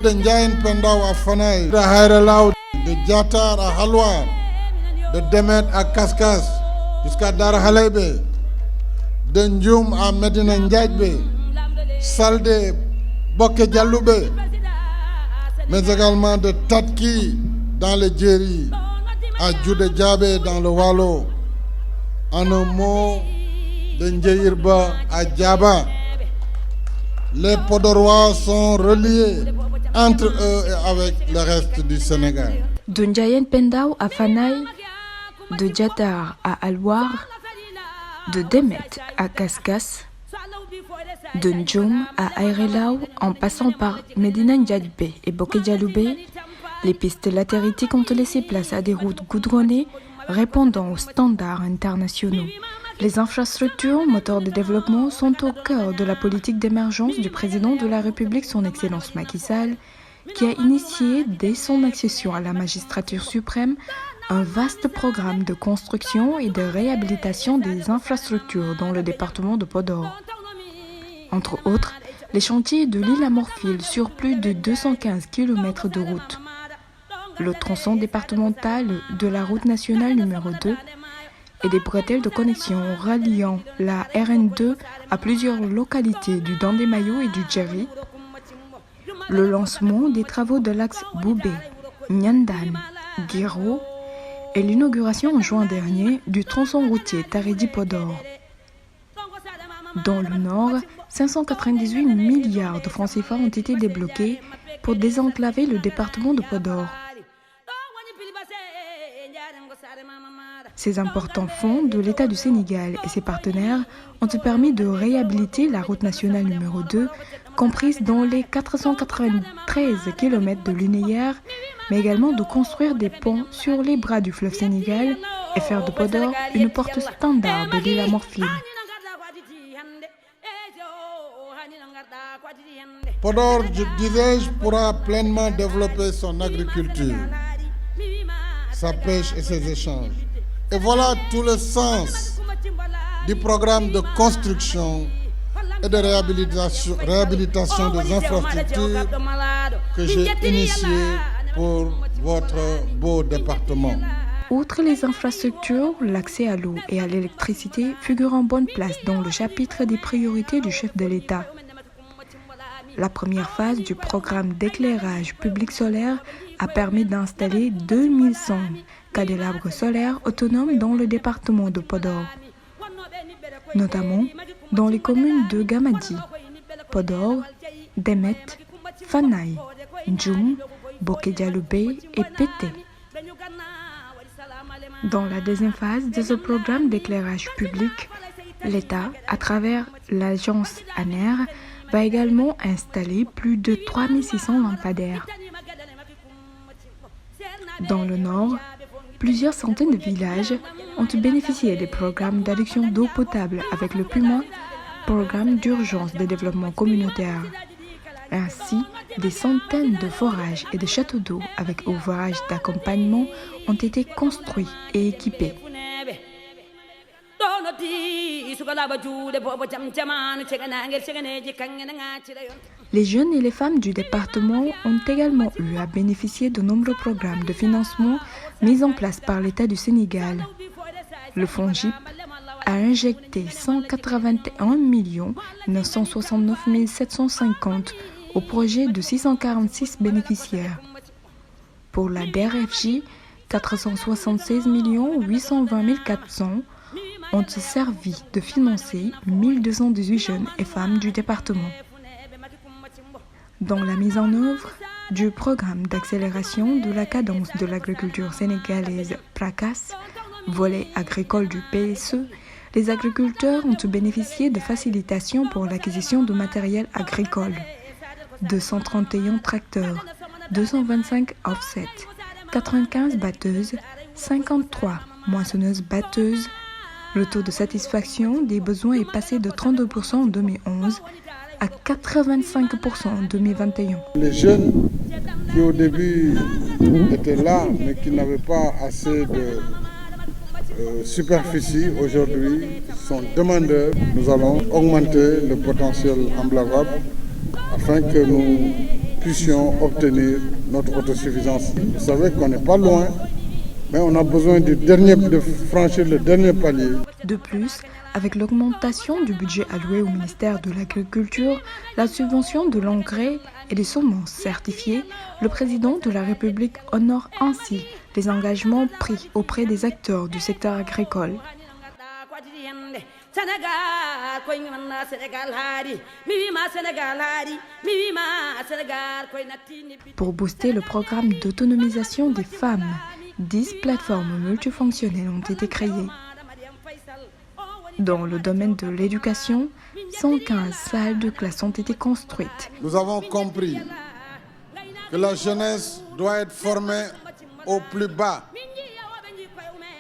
de Ndiayène Pendaw à Fanaye, de Aéré Lao, de Diatar à Halwar, de Demet à Kaskas jusqu'à Dar Halebe, de Ndioum à Medina Ndiaye, Saldé, Boké Dialoubé, mais également de Tatki dans le Djeri, à Djoudé Diabé dans le Walo, en un mot de Ndjeirba à Djaba. Les Podorois sont reliés entre eux et avec le reste du Sénégal. De Ndiayène Pendaw à Fanaye, de Diatar à Halwar, de Demet à Kaskas, de Ndioum à Aéré Lao, en passant par Medina Ndiaye et Boké Dialoubé, les pistes latéritiques ont laissé place à des routes goudronnées répondant aux standards internationaux. Les infrastructures, moteurs de développement, sont au cœur de la politique d'émergence du président de la République, son Excellence Macky Sall, qui a initié, dès son accession à la magistrature suprême, un vaste programme de construction et de réhabilitation des infrastructures dans le département de Podor. Entre autres, les chantiers de l'île à Morphil sur plus de 215 km de route, le tronçon départemental de la route nationale numéro 2 et des bretelles de connexion reliant la RN2 à plusieurs localités du Dandemayo et du Djeri, le lancement des travaux de l'axe Boubé, Nyandan, Guiro et l'inauguration en juin dernier du tronçon routier Taredi-Podor. Dans le nord, 598 milliards de francs CFA ont été débloqués pour désenclaver le département de Podor. Ces importants fonds de l'État du Sénégal et ses partenaires ont permis de réhabiliter la route nationale numéro 2, comprise dans les 493 km de linéaire, mais également de construire des ponts sur les bras du fleuve Sénégal et faire de Podor une porte standard de l'île à Morphil. Podor, disais-je, pourra pleinement développer son agriculture, sa pêche et ses échanges. Et voilà tout le sens du programme de construction et de réhabilitation des infrastructures que j'ai initié pour votre beau département. Outre les infrastructures, l'accès à l'eau et à l'électricité figure en bonne place dans le chapitre des priorités du chef de l'État. La première phase du programme d'éclairage public solaire a permis d'installer 2100 candélabres solaires autonomes dans le département de Podor, notamment dans les communes de Gamadi, Podor, Demet, Fanaye, Ndioum, Boké Dialoubé et Pété. Dans la deuxième phase de ce programme d'éclairage public, l'État, à travers l'agence ANER, va également installer plus de 3600 lampadaires. Dans le nord, plusieurs centaines de villages ont bénéficié des programmes d'adduction d'eau potable avec le PUMA, programme d'urgence de développement communautaire. Ainsi, des centaines de forages et de châteaux d'eau avec ouvrage d'accompagnement ont été construits et équipés. Les jeunes et les femmes du département ont également eu à bénéficier de nombreux programmes de financement mis en place par l'État du Sénégal. Le FONGIP a injecté 181 969 750 au projet de 646 bénéficiaires. Pour la DRFJ, 476 820 400 ont servi de financer 1218 jeunes et femmes du département. Dans la mise en œuvre du programme d'accélération de la cadence de l'agriculture sénégalaise PRACAS, volet agricole du PSE, les agriculteurs ont bénéficié de facilitations pour l'acquisition de matériel agricole. 231 tracteurs, 225 offsets, 95 batteuses, 53 moissonneuses batteuses. Le taux de satisfaction des besoins est passé de 32% en 2011 à à 85% en 2021. Les jeunes qui au début étaient là, mais qui n'avaient pas assez de superficie, aujourd'hui sont demandeurs. Nous allons augmenter le potentiel emblavable afin que nous puissions obtenir notre autosuffisance. Vous savez qu'on n'est pas loin, mais on a besoin de franchir le dernier palier. De plus, avec l'augmentation du budget alloué au ministère de l'Agriculture, la subvention de l'engrais et des semences certifiées, le président de la République honore ainsi les engagements pris auprès des acteurs du secteur agricole. Pour booster le programme d'autonomisation des femmes, 10 plateformes multifonctionnelles ont été créées. Dans le domaine de l'éducation, 115 salles de classe ont été construites. Nous avons compris que la jeunesse doit être formée au plus bas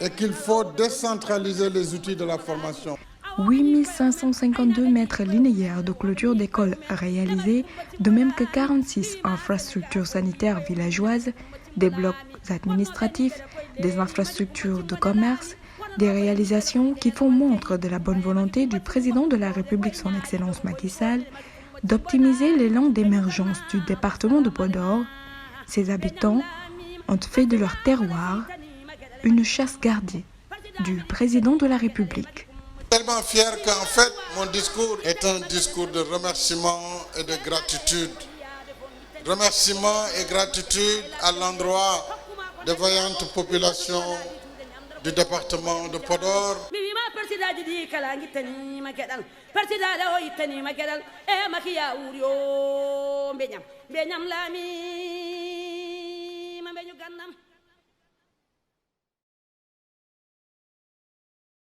et qu'il faut décentraliser les outils de la formation. 8552 mètres linéaires de clôture d'écoles réalisés, de même que 46 infrastructures sanitaires villageoises, des blocs administratifs, des infrastructures de commerce, des réalisations qui font montre de la bonne volonté du président de la République, son Excellence Macky Sall, d'optimiser l'élan d'émergence du département de Podor. Ses habitants ont fait de leur terroir une chasse gardée du président de la République. Tellement fier qu'en fait, mon discours est un discours de remerciement et de gratitude. Remerciement et gratitude à l'endroit des vaillantes populations du département de Podor.